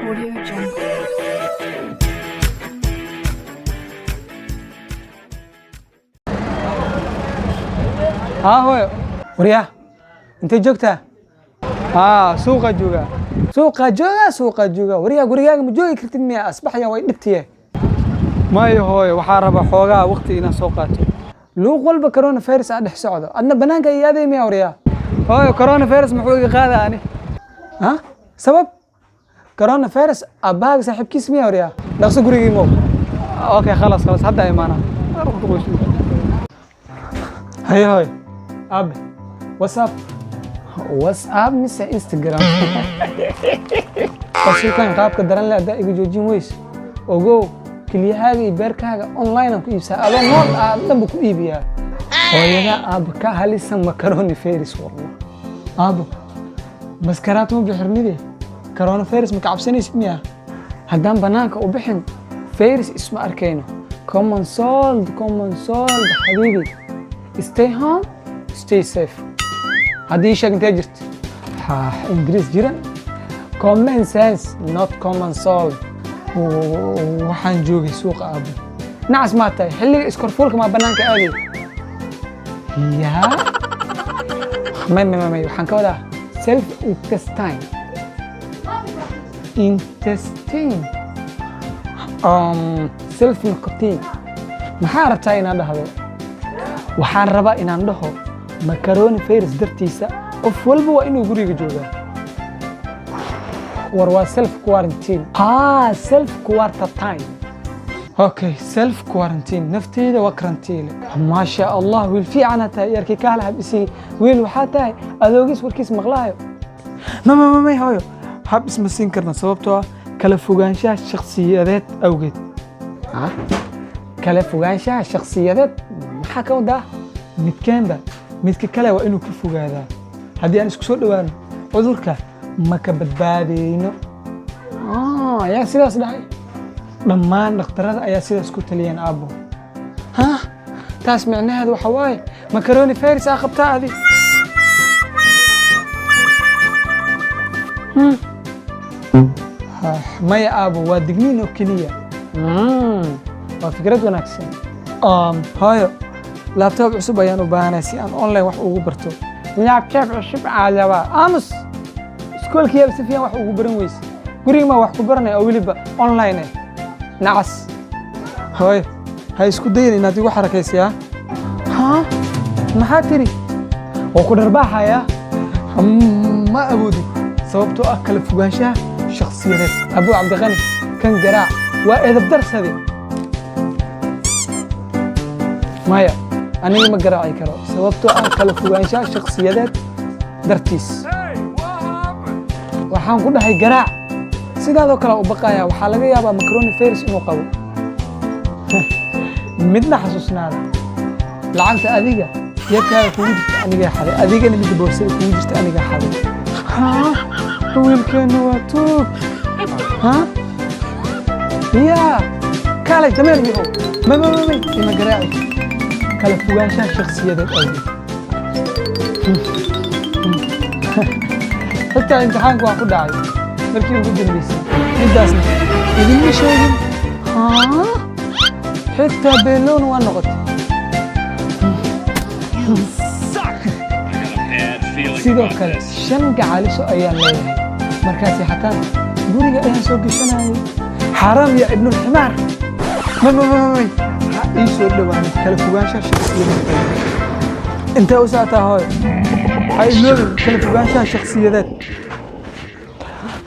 Audio Jungle. ها هو وريا انت جوجتا سوق جوجا سوق جوجا وريا غريغا ما جوغي كرتid miya asbaxaya way dhibtiye maayo hooyo waxa raba xoogaa waqti inaan soo qaato luuq walba corona virus ah dhex socdo adna banaanka iyaaday miya وريا hooyo corona virus muxuu iga qaadaa ani sabab corona virus abaaga saaxiibkiis miya وريا dhaqso gurigii mo okay خلاص hadda imaana هاي أب واتساب مس انستغرام بس كان قابك درن لا دا igu joojin weys ogow kiliyahaaga iyo beerkaaga online aan ku iibsaa adoo nool dhanba ku iibiyaa hooyada aab ka halisan macaroni virus wallah aab maskaraat ma bixirnide corona virus ma cabsanaysid miya haddaan banaanka u bixin virus isma arkayno common sold habibi stay home stay safe هذه شيء انت جرت انجليز جيران common sense not common soul وحان جوغي سوق ابو نعس ما تاي حلي اسكرفولك ما بنانك ادي يا ما وحان كودا self intestine self nicotine ما حاربتاي انا هذا waxaan rabaa inaan dhaho macaroni virus dartiisa qof walba waa inuu guriga joogaa war waa self quarantine self quarantine okay self quarantine nafteeda waa karantiile ma sha Allah wiil fiican tahay yarkii ka hal habisi wiil waxa tahay adoogis warkiis maqlaayo ma hooyo habis ma siin karna sababtoo kala fogaanshaha shakhsiyadeed awgeed kala fogaanshaha shakhsiyadeed maxaa ka wadaa midka kale waa inuu ka fogaadaa haddii aan isku soo dhawaano cudurka ma ka badbaadeyno ayaa sidaas dhahay dhammaan dhakhtarada ayaa sidaas ku taliyeen aabbo taas micnaheedu waxa waaye macaroni virus aa qabtaa adi maya aabbo waa digniin oo keliya waa fikrad wanaagsan hooyo لابتوب عصب ayaan u baahanahay si aan online wax ugu barto laptop cusub aadaba amus iskoolkiiba si fiican wax ugu baran weys guriga ma wax ku baranay oo waliba online nacas hooy hay isku dayin inaad igu xarakaysiyaa maxaa tiri oo ku dharbaaxaya ma awoodi sababtoo ah kala fogaanshaha shakhsiyadeed abu cabdiqani kan garaac waa edab darsade maya aniga ma garaaci karo sababtoo ah kala fogaanshaha shakhsiyadeed dartiis waxaan ku dhahay garaac sidaadoo kale u baqaya waxaa laga yaabaa macaroni virus inuu qabo midna xasuusnaada lacagta adiga yarkaaga kugu jirta aniga xaday adigana mid boorsada kugu jirta aniga xaday wiilkeena waa tuug ya kaalay dameer yahow ma garaaci kala fogaanshaha shakhsiyadeed awgeed xitaa imtixaanku waa ku dhacay markii ugu dambeysay midaasna idinma sheegin xitaa beeloon waa noqotay sidoo kale 5 gacaliso ayaan leeyahay markaasi xataa guriga ayaan soo gashanayay xaraam ya ibnulximaar soo dhawaanay kala fogaanshaha shakhsiyadeed inta u saataa hooyo hay noolin kala fogaanshaha shakhsiyadeed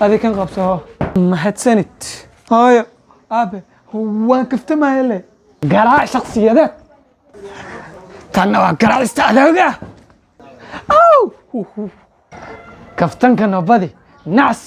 adikan qabsaho mahadsanid hooyo aabe waan kaftamahay le garaac shakhsiyadeed tanna waa garaacista adooga kaftanka nabadi nacas